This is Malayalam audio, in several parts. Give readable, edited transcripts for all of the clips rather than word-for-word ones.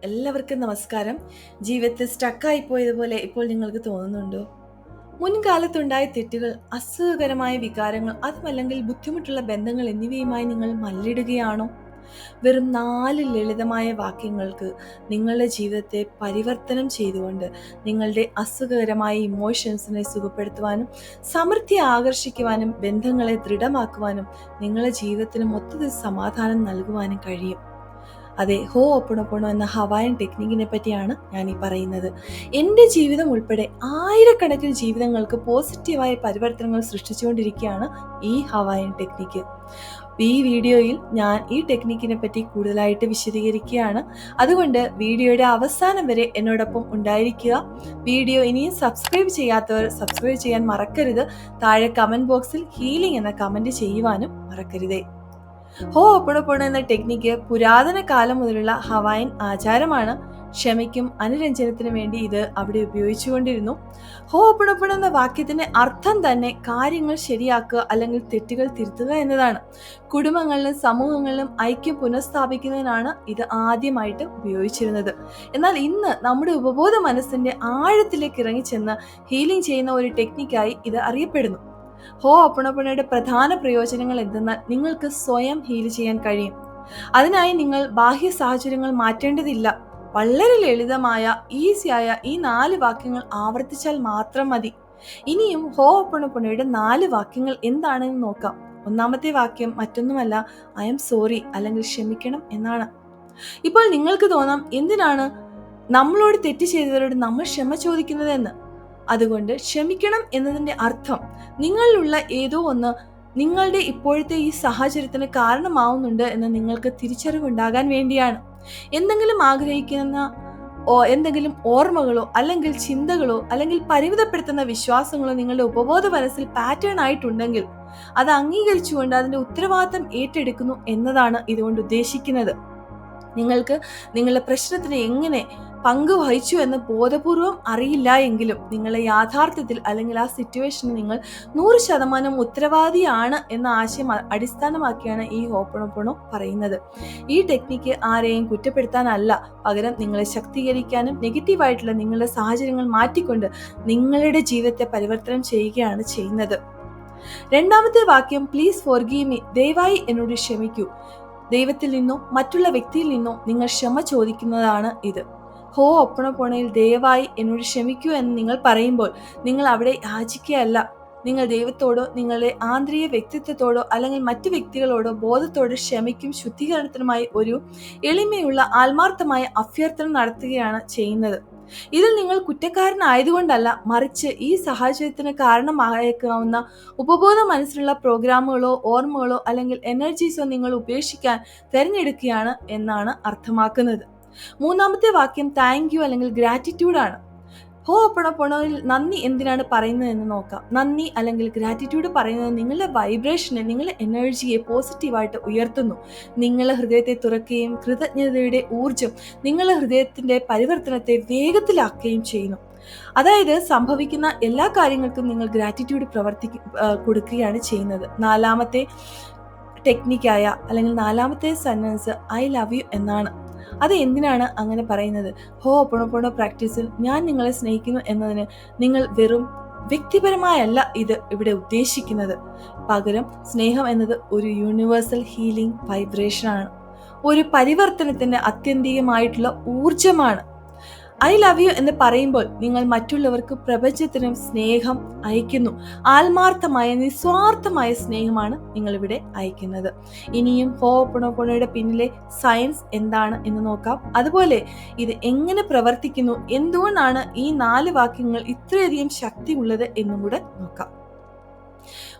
എല്ലാവർക്കും നമസ്കാരം. ജീവിതത്തിൽ സ്റ്റക്കായി പോയതുപോലെ ഇപ്പോൾ നിങ്ങൾക്ക് തോന്നുന്നുണ്ടോ? മുൻകാലത്തുണ്ടായ തെറ്റുകൾ, അസുഖകരമായ വികാരങ്ങൾ, അതുമല്ലെങ്കിൽ ബുദ്ധിമുട്ടുള്ള ബന്ധങ്ങൾ എന്നിവയുമായി നിങ്ങൾ മല്ലിടുകയാണോ? വെറും 4 ലളിതമായ വാക്യങ്ങൾക്ക് നിങ്ങളുടെ ജീവിതത്തെ പരിവർത്തനം ചെയ്തുകൊണ്ട് നിങ്ങളുടെ അസുഖകരമായ ഇമോഷൻസിനെ സുഖപ്പെടുത്തുവാനും സമൃദ്ധി ആകർഷിക്കുവാനും ബന്ധങ്ങളെ ദൃഢമാക്കുവാനും നിങ്ങളുടെ ജീവിതത്തിന് മൊത്തത്തിൽ സമാധാനം നൽകുവാനും കഴിയും. അതെ, ഹോoponopono എന്ന ഹവായൻ ടെക്നിക്കിനെ പറ്റിയാണ് ഞാൻ ഈ പറയുന്നത്. എൻ്റെ ജീവിതം ഉൾപ്പെടെ ആയിരക്കണക്കിന് ജീവിതങ്ങൾക്ക് പോസിറ്റീവായ പരിവർത്തനങ്ങൾ സൃഷ്ടിച്ചുകൊണ്ടിരിക്കുകയാണ് ഈ ഹവായൻ ടെക്നിക്ക്. ഈ വീഡിയോയിൽ ഞാൻ ഈ ടെക്നിക്കിനെ പറ്റി കൂടുതലായിട്ട് വിശദീകരിക്കുകയാണ്. അതുകൊണ്ട് വീഡിയോയുടെ അവസാനം വരെ എന്നോടൊപ്പം ഉണ്ടായിരിക്കുക. വീഡിയോ ഇനിയും സബ്സ്ക്രൈബ് ചെയ്യാത്തവർ സബ്സ്ക്രൈബ് ചെയ്യാൻ മറക്കരുത്. താഴെ കമൻറ്റ് ബോക്സിൽ ഹീലിംഗ് എന്ന കമൻറ്റ് ചെയ്യുവാനും മറക്കരുതേ. ഹോoponopono എന്ന ടെക്നിക്ക് പുരാതന കാലം മുതലുള്ള ഹവായൻ ആചാരമാണ്. ക്ഷമയ്ക്കും അനുരഞ്ജനത്തിനും വേണ്ടി ഇത് അവിടെ ഉപയോഗിച്ചുകൊണ്ടിരുന്നു. ഹോoponopono എന്ന വാക്യത്തിന്റെ അർത്ഥം തന്നെ കാര്യങ്ങൾ ശരിയാക്കുക അല്ലെങ്കിൽ തെറ്റുകൾ തിരുത്തുക എന്നതാണ്. കുടുംബങ്ങളിലും സമൂഹങ്ങളിലും ഐക്യം പുനഃസ്ഥാപിക്കുന്നതിനാണ് ഇത് ആദ്യമായിട്ട് ഉപയോഗിച്ചിരുന്നത്. എന്നാൽ ഇന്ന് നമ്മുടെ ഉപബോധ മനസ്സിന്റെ ആഴത്തിലേക്ക് ഇറങ്ങിച്ചെന്ന് ഹീലിംഗ് ചെയ്യുന്ന ഒരു ടെക്നിക്കായി ഇത് അറിയപ്പെടുന്നു. ഹോoponoponoയുടെ പ്രധാന പ്രയോജനങ്ങൾ എന്തെന്നാൽ നിങ്ങൾക്ക് സ്വയം ഹീൽ ചെയ്യാൻ കഴിയും. അതിനായി നിങ്ങൾ ബാഹ്യ സാഹചര്യങ്ങൾ മാറ്റേണ്ടതില്ല. വളരെ ലളിതമായ ഈസിയായ ഈ 4 വാക്യങ്ങൾ ആവർത്തിച്ചാൽ മാത്രം മതി. ഇനിയും ഹോoponoponoയുടെ 4 വാക്യങ്ങൾ എന്താണെന്ന് നോക്കാം. ഒന്നാമത്തെ വാക്യം മറ്റൊന്നുമല്ല, ഐ എം സോറി അല്ലെങ്കിൽ ക്ഷമിക്കണം എന്നാണ്. ഇപ്പോൾ നിങ്ങൾക്ക് തോന്നാം, എന്തിനാണ് നമ്മളോട് തെറ്റ് ചെയ്തവരോട് നമ്മൾ ക്ഷമ ചോദിക്കുന്നത് എന്ന്. അതുകൊണ്ട് ക്ഷമിക്കണം എന്നതിൻ്റെ അർത്ഥം നിങ്ങളിലുള്ള ഏതോ ഒന്ന് നിങ്ങളുടെ ഇപ്പോഴത്തെ ഈ സാഹചര്യത്തിന് കാരണമാവുന്നുണ്ട് എന്ന് നിങ്ങൾക്ക് തിരിച്ചറിവുണ്ടാകാൻ വേണ്ടിയാണ്. എന്തെങ്കിലും ആഗ്രഹിക്കുന്ന എന്തെങ്കിലും ഓർമ്മകളോ അല്ലെങ്കിൽ ചിന്തകളോ അല്ലെങ്കിൽ പരിമിതപ്പെടുത്തുന്ന വിശ്വാസങ്ങളോ നിങ്ങളുടെ ഉപബോധ മനസ്സിൽ പാറ്റേൺ ആയിട്ടുണ്ടെങ്കിൽ അത് അംഗീകരിച്ചുകൊണ്ട് അതിൻ്റെ ഉത്തരവാദിത്തം ഏറ്റെടുക്കുന്നു എന്നതാണ് ഇതുകൊണ്ട് ഉദ്ദേശിക്കുന്നത്. നിങ്ങൾക്ക് നിങ്ങളുടെ പ്രശ്നത്തിന് എങ്ങനെ പങ്കുവഹിച്ചു എന്ന് ബോധപൂർവം അറിയില്ല എങ്കിലും നിങ്ങളെ യാഥാർത്ഥ്യത്തിൽ അല്ലെങ്കിൽ ആ സിറ്റുവേഷന് നിങ്ങൾ 100% ഉത്തരവാദിയാണ് എന്ന ആശയം അടിസ്ഥാനമാക്കിയാണ് ഈ ഹോoponopono പറയുന്നത്. ഈ ടെക്നിക്ക് ആരെയും കുറ്റപ്പെടുത്താനല്ല, പകരം നിങ്ങളെ ശക്തീകരിക്കാനും നെഗറ്റീവായിട്ടുള്ള നിങ്ങളുടെ സാഹചര്യങ്ങൾ മാറ്റിക്കൊണ്ട് നിങ്ങളുടെ ജീവിതത്തെ പരിവർത്തനം ചെയ്യുകയാണ് ചെയ്യുന്നത്. രണ്ടാമത്തെ വാക്യം, പ്ലീസ് ഫോർഗീവ് മീ, ദയവായി എന്നോട് ക്ഷമിക്കൂ. ദൈവത്തിൽ നിന്നോ മറ്റുള്ള വ്യക്തിയിൽ നിന്നോ നിങ്ങൾ ക്ഷമ ചോദിക്കുന്നതാണ് ഇത്. ഹോoponoponoയിൽ ദയവായി എന്നോട് ക്ഷമിക്കൂ എന്ന് നിങ്ങൾ പറയുമ്പോൾ നിങ്ങൾ അവിടെ യാചിക്കുകയല്ല. നിങ്ങൾ ദൈവത്തോടോ നിങ്ങളുടെ ആന്തരിക വ്യക്തിത്വത്തോടോ അല്ലെങ്കിൽ മറ്റു വ്യക്തികളോടോ ബോധത്തോട് ക്ഷമയ്ക്കും ശുദ്ധീകരണത്തിനുമായി ഒരു എളിമയുള്ള ആത്മാർത്ഥമായ അഭ്യർത്ഥന നടത്തുകയാണ് ചെയ്യുന്നത്. ഇതിൽ നിങ്ങൾ കുറ്റക്കാരനായതുകൊണ്ടല്ല, മറിച്ച് ഈ സാഹചര്യത്തിന് കാരണമായേക്കാവുന്ന ഉപബോധ മനസ്സിലുള്ള പ്രോഗ്രാമുകളോ ഓർമ്മകളോ അല്ലെങ്കിൽ എനർജീസോ നിങ്ങൾ ഉപേക്ഷിക്കാൻ തിരഞ്ഞെടുക്കുകയാണ് എന്നാണ് അർത്ഥമാക്കുന്നത്. മൂന്നാമത്തെ വാക്യം താങ്ക് യു അല്ലെങ്കിൽ ഗ്രാറ്റിറ്റ്യൂഡ് ആണ്. ഹോoponoponoയിൽ നന്ദി എന്തിനാണ് പറയുന്നത് എന്ന് നോക്കാം. നന്ദി അല്ലെങ്കിൽ ഗ്രാറ്റിറ്റ്യൂഡ് പറയുന്നത് നിങ്ങളുടെ വൈബ്രേഷനെ, നിങ്ങളുടെ എനർജിയെ പോസിറ്റീവായിട്ട് ഉയർത്തുന്നു. നിങ്ങളുടെ ഹൃദയത്തെ തുറക്കുകയും കൃതജ്ഞതയുടെ ഊർജം നിങ്ങളുടെ ഹൃദയത്തിന്റെ പരിവർത്തനത്തെ വേഗത്തിലാക്കുകയും ചെയ്യുന്നു. അതായത് സംഭവിക്കുന്ന എല്ലാ കാര്യങ്ങൾക്കും നിങ്ങൾ ഗ്രാറ്റിറ്റ്യൂഡ് കൊടുക്കുകയാണ് ചെയ്യുന്നത്. നാലാമത്തെ ടെക്നിക്കായ അല്ലെങ്കിൽ നാലാമത്തെ സെന്റൻസ് ഐ ലവ് യു എന്നാണ്. അത് എന്തിനാണ് അങ്ങനെ പറയുന്നത്? ഹോoponopono പ്രാക്ടീസിൽ ഞാൻ നിങ്ങളെ സ്നേഹിക്കുന്നു എന്നതിന് നിങ്ങൾ വെറും വ്യക്തിപരമായല്ല ഇത് ഇവിടെ ഉദ്ദേശിക്കുന്നത്. പകരം സ്നേഹം എന്നത് ഒരു യൂണിവേഴ്സൽ ഹീലിംഗ് വൈബ്രേഷനാണ്, ഒരു പരിവർത്തനത്തിന്റെ ആത്യന്തികമായിട്ടുള്ള ഊർജമാണ്. ഐ ലവ് യു എന്ന് പറയുമ്പോൾ നിങ്ങൾ മറ്റുള്ളവർക്ക് പ്രപഞ്ചത്തിനും സ്നേഹം അയക്കുന്നു. ആത്മാർത്ഥമായ നിസ്വാർത്ഥമായ സ്നേഹമാണ് നിങ്ങളിവിടെ അയക്കുന്നത്. ഇനിയും ഹോoponoponoയുടെ പിന്നിലെ സയൻസ് എന്താണ് എന്ന് നോക്കാം. അതുപോലെ ഇത് എങ്ങനെ പ്രവർത്തിക്കുന്നു, എന്തുകൊണ്ടാണ് ഈ 4 വാക്യങ്ങൾ ഇത്രയധികം ശക്തി ഉള്ളത് എന്നും കൂടെ നോക്കാം.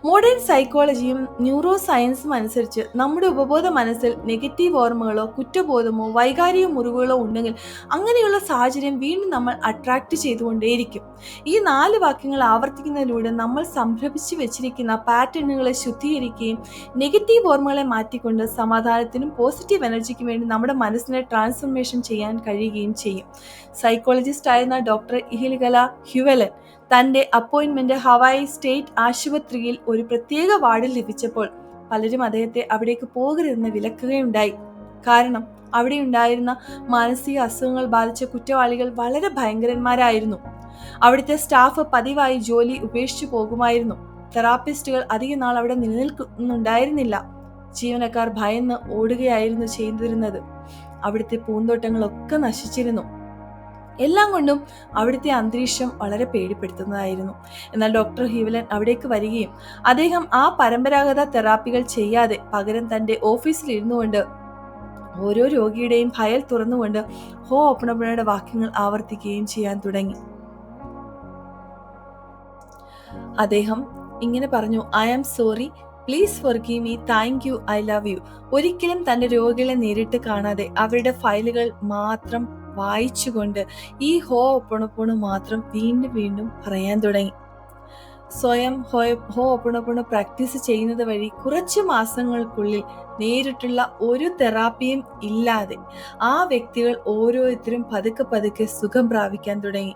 മോഡേൺ സൈക്കോളജിയും ന്യൂറോ സയൻസും അനുസരിച്ച് നമ്മുടെ ഉപബോധ മനസ്സിൽ നെഗറ്റീവ് ഓർമ്മകളോ കുറ്റബോധമോ വൈകാരിക മുറിവുകളോ ഉണ്ടെങ്കിൽ അങ്ങനെയുള്ള സാഹചര്യം വീണ്ടും നമ്മൾ അട്രാക്ട് ചെയ്തുകൊണ്ടേയിരിക്കും. ഈ 4 വാക്യങ്ങൾ ആവർത്തിക്കുന്നതിലൂടെ നമ്മൾ സംഭ്രമിച്ചു വെച്ചിരിക്കുന്ന പാറ്റേണുകളെ ശുദ്ധീകരിക്കുകയും നെഗറ്റീവ് ഓർമ്മകളെ മാറ്റിക്കൊണ്ട് സമാധാനത്തിനും പോസിറ്റീവ് എനർജിക്കും വേണ്ടി നമ്മുടെ മനസ്സിനെ ട്രാൻസ്ഫോർമേഷൻ ചെയ്യാൻ കഴിയുകയും ചെയ്യും. സൈക്കോളജിസ്റ്റ് ആയിരുന്ന ഡോക്ടർ ഇഹിൽഗല ഹ്യുവലൻ തൻ്റെ അപ്പോയിൻമെന്റ് ഹവായി സ്റ്റേറ്റ് ആശുപത്രിയിൽ ഒരു പ്രത്യേക വാർഡിൽ ലഭിച്ചപ്പോൾ പലരും അദ്ദേഹത്തെ അവിടേക്ക് പോകരുതെന്ന് വിലക്കുകയുണ്ടായി. കാരണം അവിടെ ഉണ്ടായിരുന്ന മാനസിക അസുഖങ്ങൾ ബാധിച്ച കുറ്റവാളികൾ വളരെ ഭയങ്കരന്മാരായിരുന്നു. അവിടുത്തെ സ്റ്റാഫ് പതിവായി ജോലി ഉപേക്ഷിച്ചു പോകുമായിരുന്നു. തെറാപ്പിസ്റ്റുകൾ അധിക നാൾ അവിടെ നിലനിൽക്കുന്നുണ്ടായിരുന്നില്ല. ജീവനക്കാർ ഭയന്ന് ഓടുകയായിരുന്നു ചെയ്തിരുന്നത്. അവിടുത്തെ പൂന്തോട്ടങ്ങളൊക്കെ നശിച്ചിരുന്നു. എല്ലാം കൊണ്ടും അവിടുത്തെ അന്തരീക്ഷം വളരെ പേടിപ്പെടുത്തുന്നതായിരുന്നു. എന്നാൽ ഡോക്ടർ ഹീവലൻ അവിടേക്ക് വരികയും അദ്ദേഹം ആ പരമ്പരാഗത തെറാപ്പികൾ ചെയ്യാതെ പകരം തന്റെ ഓഫീസിൽ ഇരുന്നുകൊണ്ട് ഓരോ രോഗിയുടെയും ഫയൽ തുറന്നുകൊണ്ട് ഹോഅപ്പോണോപ്പോണോയുടെ വാക്യങ്ങൾ ആവർത്തിക്കുകയും ചെയ്യാൻ തുടങ്ങി. അദ്ദേഹം ഇങ്ങനെ പറഞ്ഞു: I am sorry, please forgive me, thank you, I love you. ഒരിക്കലും തന്റെ രോഗികളെ നേരിട്ട് കാണാതെ അവരുടെ ഫയലുകൾ മാത്രം വായിച്ചുകൊണ്ട് ഈ ഹോഅപ്പോണോപ്പോണോ മാത്രം വീണ്ടും വീണ്ടും പറയാൻ തുടങ്ങി. സ്വയം ഹോഅപ്പോണോപ്പോണോ പ്രാക്ടീസ് ചെയ്യുന്നത് വഴി കുറച്ച് മാസങ്ങൾക്കുള്ളിൽ നേരിട്ടുള്ള ഒരു തെറാപ്പിയും ഇല്ലാതെ ആ വ്യക്തികൾ ഓരോരുത്തരും പതുക്കെ പതുക്കെ സുഖം പ്രാപിക്കാൻ തുടങ്ങി.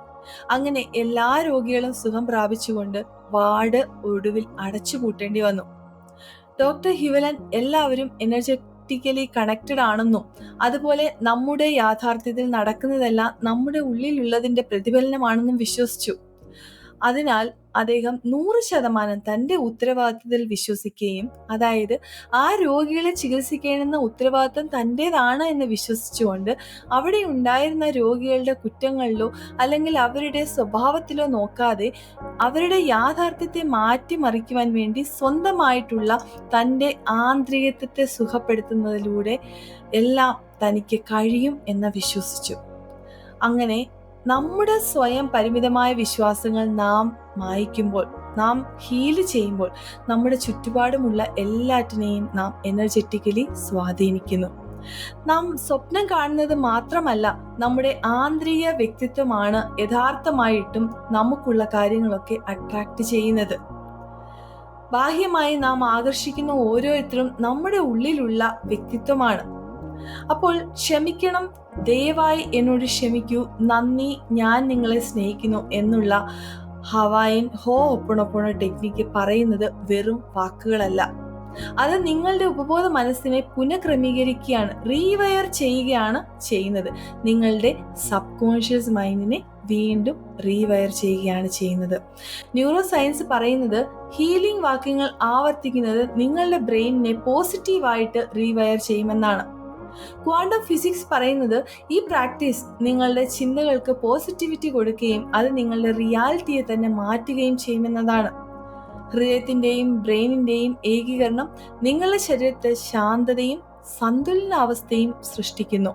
അങ്ങനെ എല്ലാ രോഗികളും സുഖം പ്രാപിച്ചുകൊണ്ട് വാർഡ് ഒടുവിൽ അടച്ചുപൂട്ടേണ്ടി വന്നു. ഡോക്ടർ ഹ്യൂവലൻ എല്ലാവരും എനർജറ്റിക്കലി കണക്റ്റഡ് ആണെന്നും അതുപോലെ നമ്മുടെ യാഥാർത്ഥ്യത്തിൽ നടക്കുന്നതെല്ലാം നമ്മുടെ ഉള്ളിലുള്ളതിന്റെ പ്രതിഫലനമാണെന്നും വിശ്വസിച്ചു. അതിനാൽ അദ്ദേഹം 100% തന്റെ ഉത്തരവാദിത്തത്തിൽ വിശ്വസിക്കുകയും, അതായത് ആ രോഗികളെ ചികിത്സിക്കേണ്ടുന്ന ഉത്തരവാദിത്തം തൻ്റെതാണ് എന്ന് വിശ്വസിച്ചുകൊണ്ട് അവിടെ ഉണ്ടായിരുന്ന രോഗികളുടെ കുറ്റങ്ങളിലോ അല്ലെങ്കിൽ അവരുടെ സ്വഭാവത്തിലോ നോക്കാതെ അവരുടെ യാഥാർത്ഥ്യത്തെ മാറ്റിമറിക്കുവാൻ വേണ്ടി സ്വന്തമായിട്ടുള്ള തൻ്റെ ആന്തരികത്വത്തെ സുഖപ്പെടുത്തുന്നതിലൂടെ എല്ലാം തനിക്ക് കഴിയും എന്ന് വിശ്വസിച്ചു. അങ്ങനെ നമ്മുടെ സ്വയം പരിമിതമായ വിശ്വാസങ്ങൾ നാം മായ്ക്കുമ്പോൾ, നാം ഹീല് ചെയ്യുമ്പോൾ നമ്മുടെ ചുറ്റുപാടുമുള്ള എല്ലാറ്റിനെയും നാം എനർജറ്റിക്കലി സ്വാധീനിക്കുന്നു. നാം സ്വപ്നം കാണുന്നത് മാത്രമല്ല, നമ്മുടെ ആന്തരിക വ്യക്തിത്വമാണ് യഥാർത്ഥമായിട്ടും നമുക്കുള്ള കാര്യങ്ങളൊക്കെ അട്രാക്ട് ചെയ്യുന്നത്. ബാഹ്യമായി നാം ആകർഷിക്കുന്ന ഓരോരുത്തരും നമ്മുടെ ഉള്ളിലുള്ള വ്യക്തിത്വമാണ്. അപ്പോൾ ക്ഷമിക്കണം, ദയവായി എന്നോട് ക്ഷമിക്കൂ, നന്ദി, ഞാൻ നിങ്ങളെ സ്നേഹിക്കുന്നു എന്നുള്ള ഹവായൻ ഹോഅപ്പോണോപ്പോണോ ടെക്നിക്ക് പറയുന്നത് വെറും വാക്കുകളല്ല. അത് നിങ്ങളുടെ ഉപബോധ മനസ്സിനെ പുനഃക്രമീകരിക്കുകയാണ്, റീവയർ ചെയ്യുകയാണ് ചെയ്യുന്നത്. നിങ്ങളുടെ സബ് കോൺഷ്യസ് മൈൻഡിനെ വീണ്ടും റീവയർ ചെയ്യുകയാണ് ചെയ്യുന്നത്. ന്യൂറോ സയൻസ് പറയുന്നത് ഹീലിംഗ് വാക്യങ്ങൾ ആവർത്തിക്കുന്നത് നിങ്ങളുടെ ബ്രെയിനിനെ പോസിറ്റീവായിട്ട് റീവയർ ചെയ്യുമെന്നാണ്. ക്വാണ്ടം ഫിസിക്സ് പറയുന്നത് ഈ പ്രാക്ടീസ് നിങ്ങളുടെ ചിന്തകൾക്ക് പോസിറ്റിവിറ്റി കൊടുക്കുകയും അത് നിങ്ങളുടെ റിയാലിറ്റിയെ തന്നെ മാറ്റുകയും ചെയ്യുമെന്നതാണ്. ഹൃദയത്തിന്റെയും ബ്രെയിനിന്റെയും ഏകീകരണം നിങ്ങളുടെ ശരീരത്തിൽ ശാന്തതയും സന്തുലനാവസ്ഥയും സൃഷ്ടിക്കുന്നു.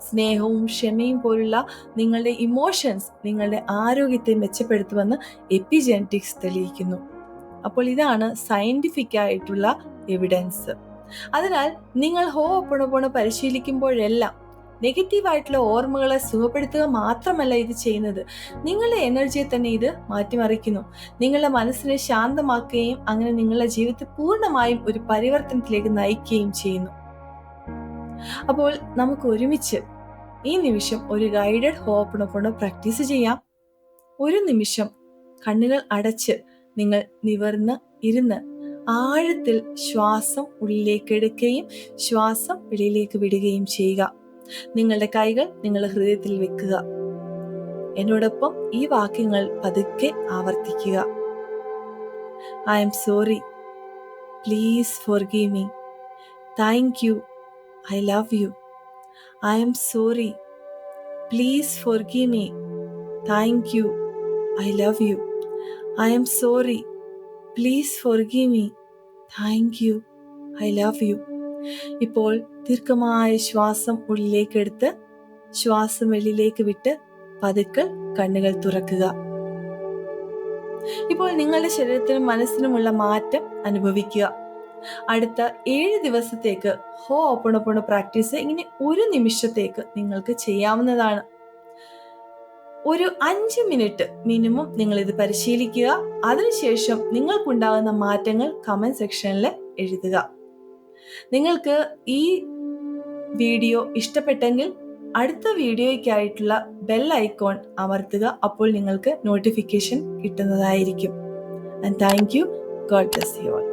സ്നേഹവും ക്ഷമയും പോലുള്ള നിങ്ങളുടെ ഇമോഷൻസ് നിങ്ങളുടെ ആരോഗ്യത്തെ മെച്ചപ്പെടുത്തുമെന്ന് എപ്പിജെനറ്റിക്സ് തെളിയിക്കുന്നു. അപ്പോൾ ഇതാണ് സയന്റിഫിക് ആയിട്ടുള്ള എവിഡൻസ്. അതിനാൽ നിങ്ങൾ ഹോഅപ്പോണോപ്പോണോ പരിശീലിക്കുമ്പോഴെല്ലാം നെഗറ്റീവായിട്ടുള്ള ഓർമ്മകളെ സുഖപ്പെടുത്തുക മാത്രമല്ല ഇത് ചെയ്യുന്നത്, നിങ്ങളുടെ എനർജിയെ തന്നെ ഇത് മാറ്റിമറിക്കുന്നു. നിങ്ങളുടെ മനസ്സിനെ ശാന്തമാക്കുകയും അങ്ങനെ നിങ്ങളുടെ ജീവിതത്തെ പൂർണ്ണമായും ഒരു പരിവർത്തനത്തിലേക്ക് നയിക്കുകയും ചെയ്യുന്നു. അപ്പോൾ നമുക്ക് ഒരുമിച്ച് ഈ നിമിഷം ഒരു ഗൈഡഡ് ഹോഅപ്പോണോപ്പോണോ പ്രാക്ടീസ് ചെയ്യാം. ഒരു നിമിഷം കണ്ണുകൾ അടച്ച് നിങ്ങൾ നിവർന്ന് ഇരുന്ന് ആഴത്തിൽ ശ്വാസം ഉള്ളിലേക്ക് എടുക്കുകയും ശ്വാസം വെളിയിലേക്ക് വിടുകയും ചെയ്യുക. നിങ്ങളുടെ കൈകൾ നിങ്ങളുടെ ഹൃദയത്തിൽ വെക്കുക. എന്നോടൊപ്പം ഈ വാക്യങ്ങൾ പതുക്കെ ആവർത്തിക്കുക. I am sorry, please forgive me, thank you, I love you. I am sorry, please forgive me, thank you, I love you. I am sorry, please forgive me, thank you, I love you. ഇപ്പോൾ ദീർഘമായ ശ്വാസം ഉള്ളിലേക്ക് എടുത്ത് ശ്വാസം വെളിയിലേക്ക് വിട്ട് പതുക്കെ കണ്ണുകൾ തുറക്കുക. ഇപ്പോൾ നിങ്ങളുടെ ശരീരത്തിനും മനസ്സിനുമുള്ള മാറ്റം അനുഭവിക്കുക. അടുത്ത 7 ദിവസത്തേക്ക് ഹോഅപ്പോണോപ്പോണോ പ്രാക്ടീസ് ഇങ്ങനെ ഒരു നിമിഷത്തേക്ക് നിങ്ങൾക്ക് ചെയ്യാവുന്നതാണ്. ഒരു 5 മിനിറ്റ് മിനിമം നിങ്ങൾ ഇത് പരിശീലിക്കുക. അതിനുശേഷം നിങ്ങൾക്കുണ്ടാകുന്ന മാറ്റങ്ങൾ കമന്റ് സെക്ഷനിൽ എഴുതുക. നിങ്ങൾക്ക് ഈ വീഡിയോ ഇഷ്ടപ്പെട്ടെങ്കിൽ അടുത്ത വീഡിയോയ്ക്കായിട്ടുള്ള ബെൽ ഐക്കോൺ അമർത്തുക. അപ്പോൾ നിങ്ങൾക്ക് നോട്ടിഫിക്കേഷൻ കിട്ടുന്നതായിരിക്കും. And thank you. God bless you all.